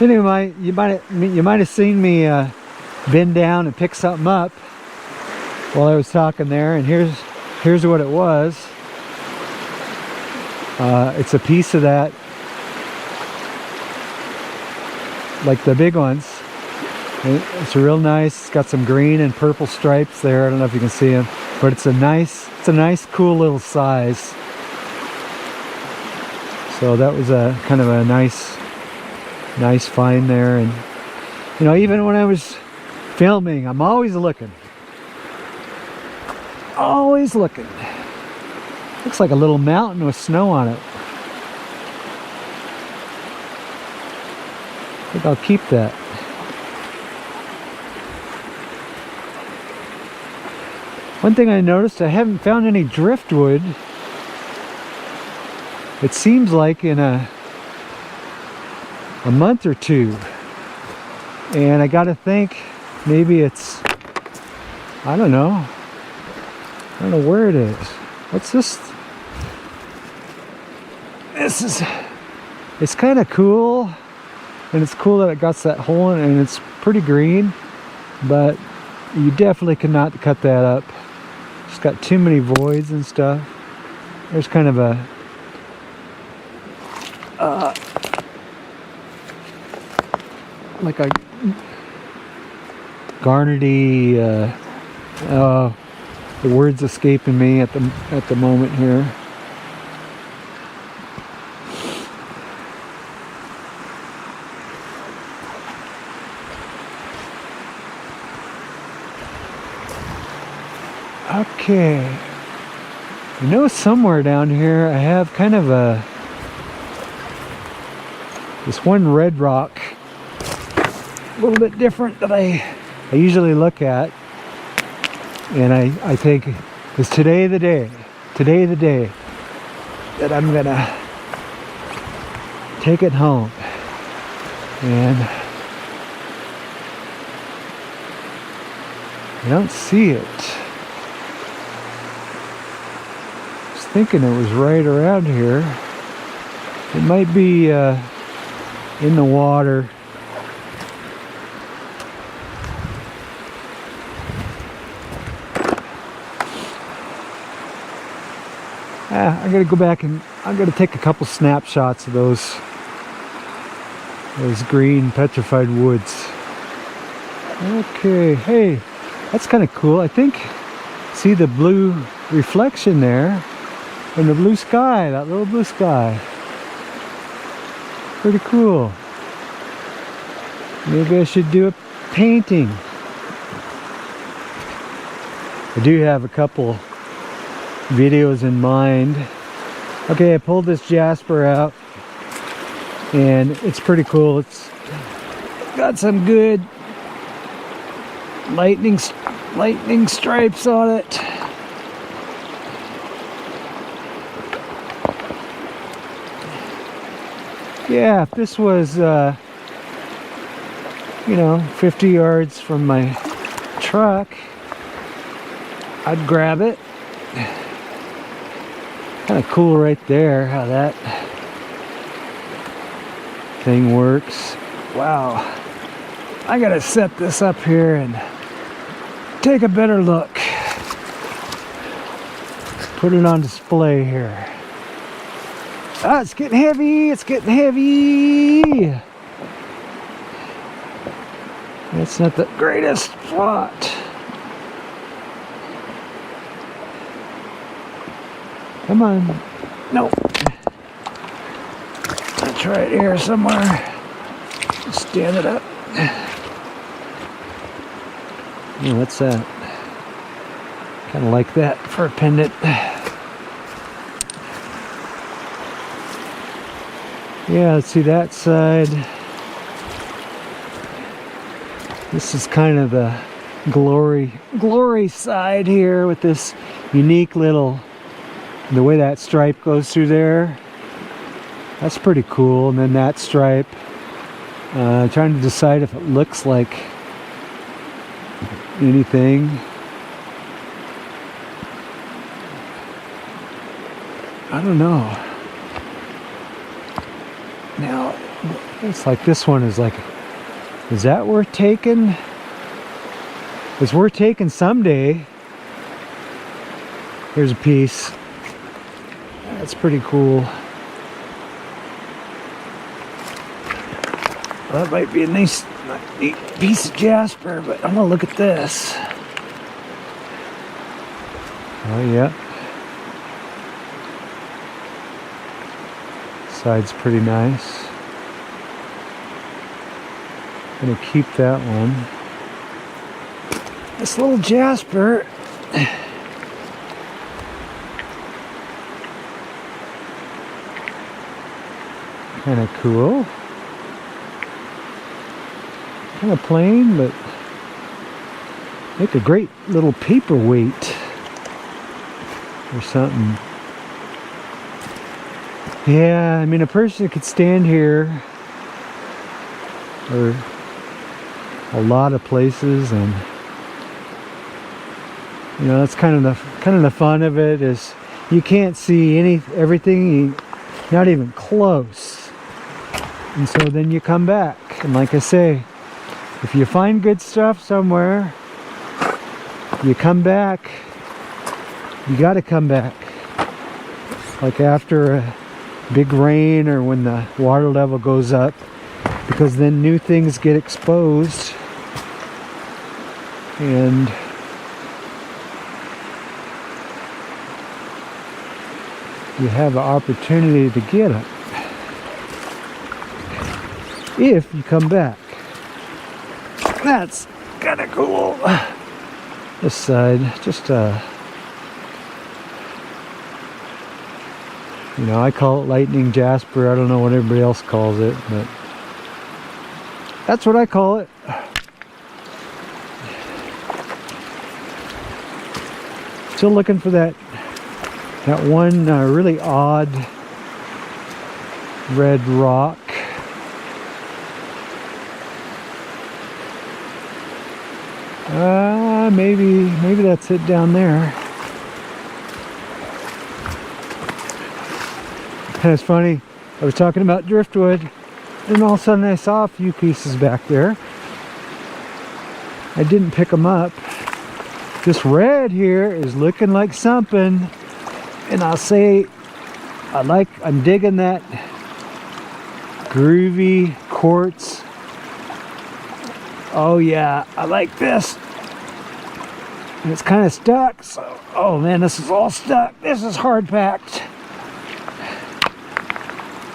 Anyway, you might have seen me bend down and pick something up while I was talking there, and here's what it was. It's a piece of that, like the big ones. It's real nice. It's got some green and purple stripes there. I don't know if you can see them, but it's a nice cool little size. So that was a kind of a nice find there. And you know, even when I was filming, I'm always looking. Always looking. Looks like a little mountain with snow on it. I think I'll keep that. One thing I noticed, I haven't found any driftwood. It seems like in a month or two. And I gotta think maybe it's, I don't know where it is. What's this? It's kind of cool, and it's cool that it got that hole in it, and it's pretty green, but you definitely cannot cut that up. It's got too many voids and stuff. There's kind of a like a garnety, the word's escaping me at the moment here. Okay, you know, somewhere down here I have kind of this one red rock, a little bit different that I usually look at, and I think, is today the day that I'm gonna take it home. And I don't see it. I was thinking it was right around here. It might be in the water. I gotta go back and I'm gonna take a couple snapshots of those green petrified woods. Okay, hey, that's kind of cool. I think, see the blue reflection there in the blue sky, that little blue sky. Pretty cool. Maybe I should do a painting. I do have a couple videos in mind. Okay, I pulled this jasper out, and it's pretty cool. It's got some good lightning stripes on it. Yeah, if this was you know, 50 yards from my truck, I'd grab it. Kind of cool right there how that thing works. Wow, I gotta set this up here and take a better look. Put it on display here. Ah, it's getting heavy, it's getting heavy. That's not the greatest spot. Come on. No. I'll try it here somewhere. Stand it up. Oh, what's that? Kind of like that for a pendant. Yeah, let's see that side. This is kind of the glory side here with this unique little, the way that stripe goes through there. That's pretty cool. And then that stripe. Trying to decide if it looks like anything. I don't know. Now, It's like this one is like, is that worth taking? It's worth taking someday. Here's a piece. That's pretty cool. Well, that might be a nice, neat piece of jasper, but I'm gonna look at this. Oh yeah. Side's pretty nice. Gonna keep that one. This little jasper. Kind of cool. Kind of plain, but make a great little paperweight or something. Yeah, I mean, a person could stand here or a lot of places, and you know, that's kind of the fun of it, is you can't see everything, not even close. And so then you come back, and like I say, if you find good stuff somewhere, you come back. You got to come back. Like after a big rain or when the water level goes up, because then new things get exposed, and you have an opportunity to get it if you come back. That's kind of cool. This side, just you know, I call it lightning jasper. I don't know what everybody else calls it, but that's what I call it. Still looking for that one really odd red rock. Maybe that's it down there. And it's funny, I was talking about driftwood, and all of a sudden I saw a few pieces back there. I didn't pick them up. This red here is looking like something, and I'll say I'm digging that groovy quartz. Oh yeah, I like this. And it's kind of stuck, so oh man, this is all stuck. This is hard packed.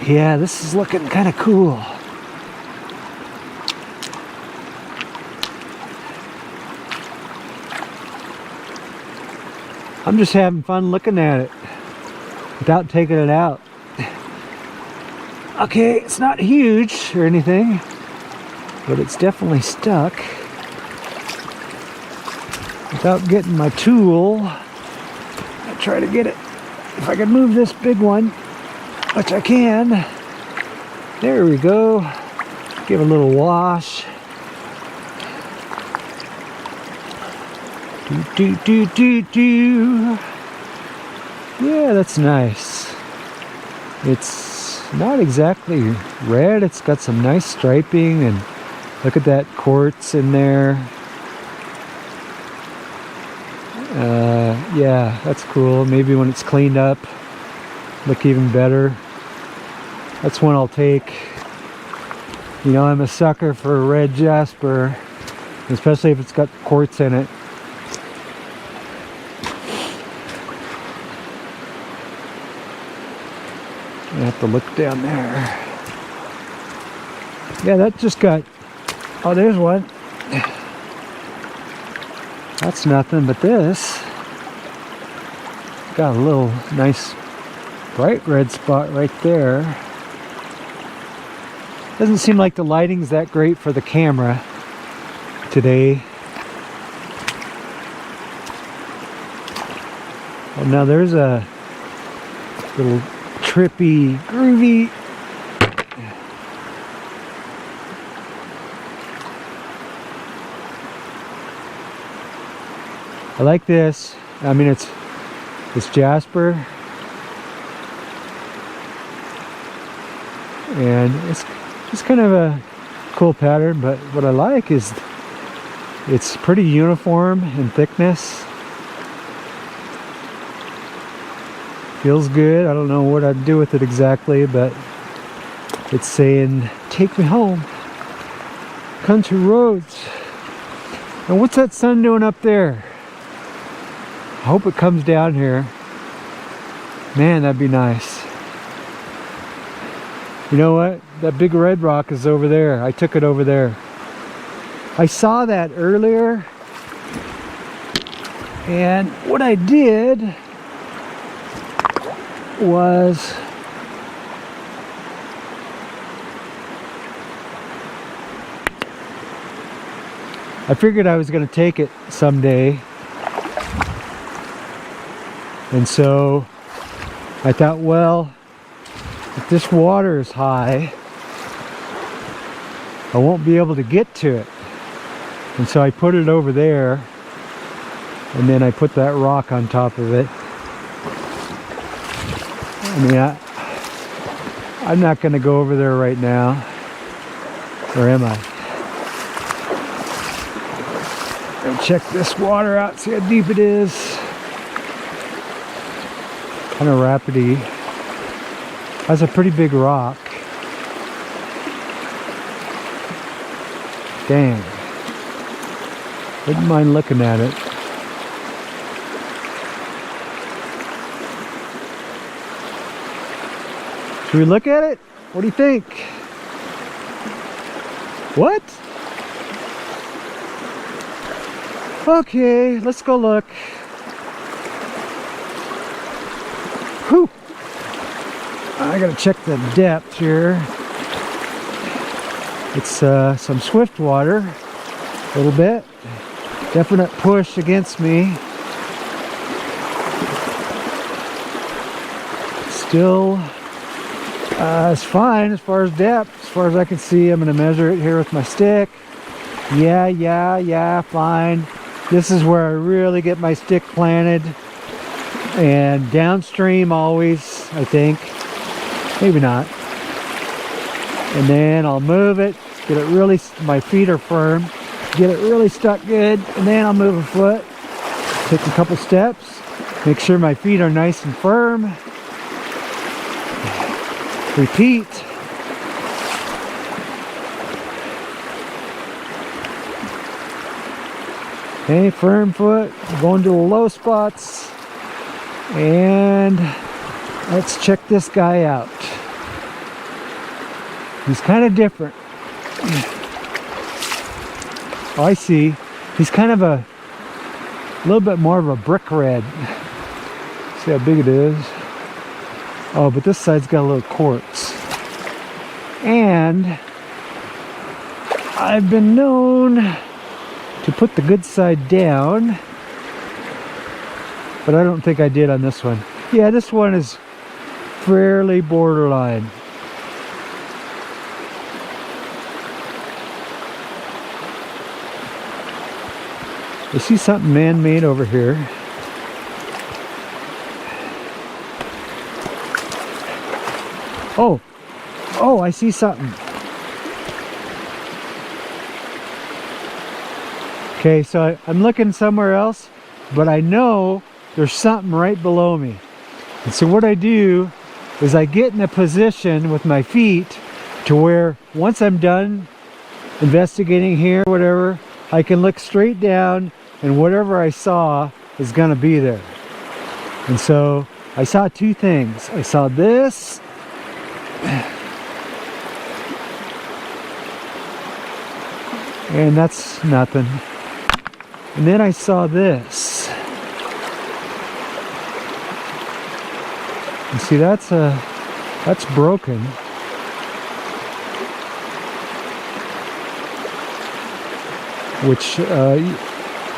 Yeah, this is looking kind of cool. I'm just having fun looking at it without taking it out. Okay, it's not huge or anything, but it's definitely stuck. Without getting my tool, I try to get it. If I can move this big one, which I can. There we go. Give a little wash. Do. Yeah, that's nice. It's not exactly red. It's got some nice striping, and look at that quartz in there. Yeah, that's cool. Maybe when it's cleaned up, look even better. That's one I'll take. You know, I'm a sucker for a red jasper, especially if it's got quartz in it. I have to look down there. Yeah, that just got, oh, there's one. That's nothing, but this got a little nice bright red spot right there. Doesn't seem like the lighting's that great for the camera today. Oh, now there's a little trippy, groovy. I like this. I mean, it's jasper, and It's kind of a cool pattern, but what I like is it's pretty uniform in thickness. Feels good. I don't know what I'd do with it exactly, but it's saying, take me home. Country roads. And what's that sun doing up there? I hope it comes down here. Man, that'd be nice. You know what? That big red rock is over there. I took it over there. I saw that earlier. And what I did was I figured I was going to take it someday. And so I thought, well, if this water is high, I won't be able to get to it. And so I put it over there, and then I put that rock on top of it. I mean, I'm not going to go over there right now. Or am I? Go check this water out, see how deep it is. Kind of rapidy. That's a pretty big rock. Dang. Wouldn't mind looking at it. Should we look at it? What do you think? What? Okay, let's go look. Whew. I gotta check the depth here. It's some swift water, a little bit. Definite push against me. Still, it's fine as far as depth. As far as I can see, I'm gonna measure it here with my stick. Yeah, fine. This is where I really get my stick planted. And downstream always, I think. Maybe not. And then I'll move it, get it really, my feet are firm, get it really stuck good, and then I'll move a foot, take a couple steps, make sure my feet are nice and firm. Repeat. Okay, firm foot, going to the low spots, and let's check this guy out. He's kind of different. Oh, I see. He's kind of a little bit more of a brick red. See how big it is? Oh, but this side's got a little quartz. And I've been known to put the good side down, but I don't think I did on this one. Yeah, this one is fairly borderline. I see something man-made over here. Oh, I see something. Okay, so I'm looking somewhere else, but I know there's something right below me. And so what I do is I get in a position with my feet to where once I'm done investigating here, whatever, I can look straight down and whatever I saw is gonna be there. And so I saw two things. I saw this, and that's nothing. And then I saw this. You see, that's broken. Which you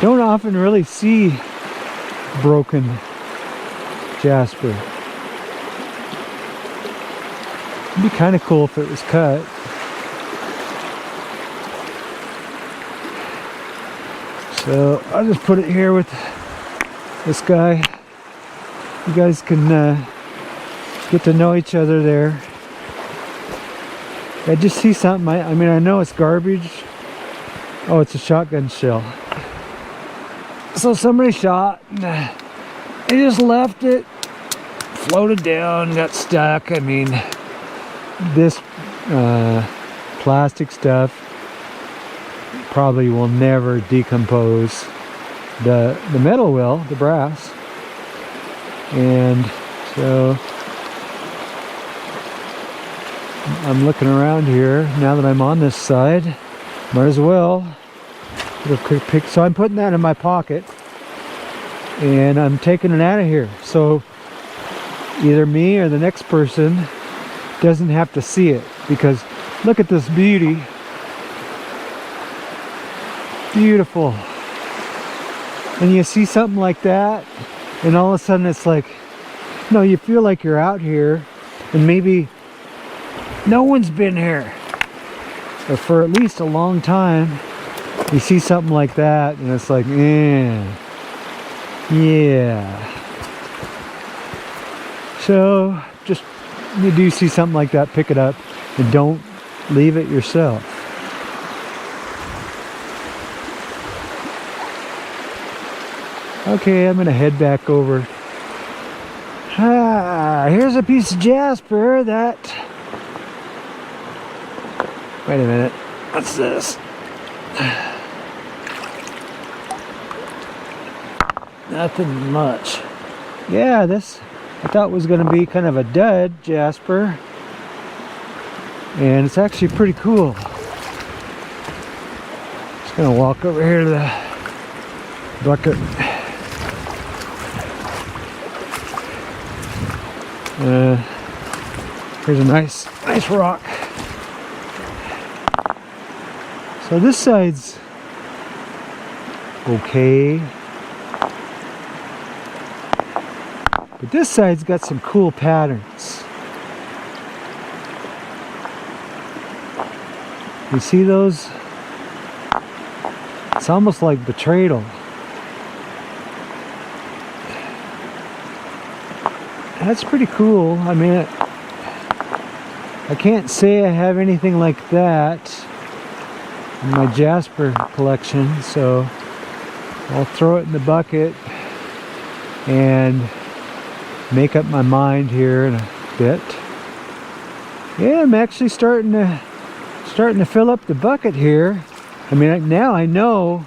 don't often really see broken jasper. It'd be kind of cool if it was cut. So I'll just put it here with this guy. You guys can get to know each other there. I just see something. I mean, I know it's garbage. Oh, it's a shotgun shell. So somebody shot, and they just left it, floated down, got stuck. I mean, this plastic stuff probably will never decompose. The metal will, the brass. And so I'm looking around here now that I'm on this side. Might as well get a quick pick. So I'm putting that in my pocket and I'm taking it out of here. So either me or the next person doesn't have to see it, because look at this beauty. Beautiful. And you see something like that, and all of a sudden it's like, no, you feel like you're out here and maybe no one's been here, or for at least a long time. You see something like that and it's like, yeah. So just, you do see something like that, pick it up and don't leave it yourself. Okay, I'm gonna head back over. Here's a piece of jasper that... Wait a minute, what's this? Nothing much. Yeah, this I thought was gonna be kind of a dud jasper. And it's actually pretty cool. Just gonna walk over here to the bucket. Here's a nice rock. So this side's okay, but this side's got some cool patterns. You see those? It's almost like betrayal. That's pretty cool. I mean, I can't say I have anything like that in my jasper collection, so I'll throw it in the bucket and make up my mind here in a bit. Yeah, I'm actually starting to fill up the bucket here. I mean, now I know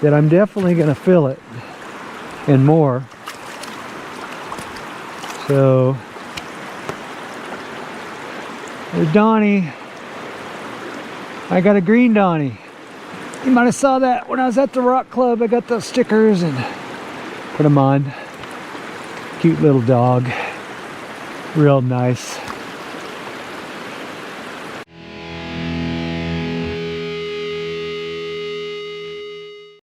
that I'm definitely going to fill it and more. So there's Donnie. I got a green Donnie. You might have saw that when I was at the rock club. I got those stickers and put them on. Cute little dog. Real nice.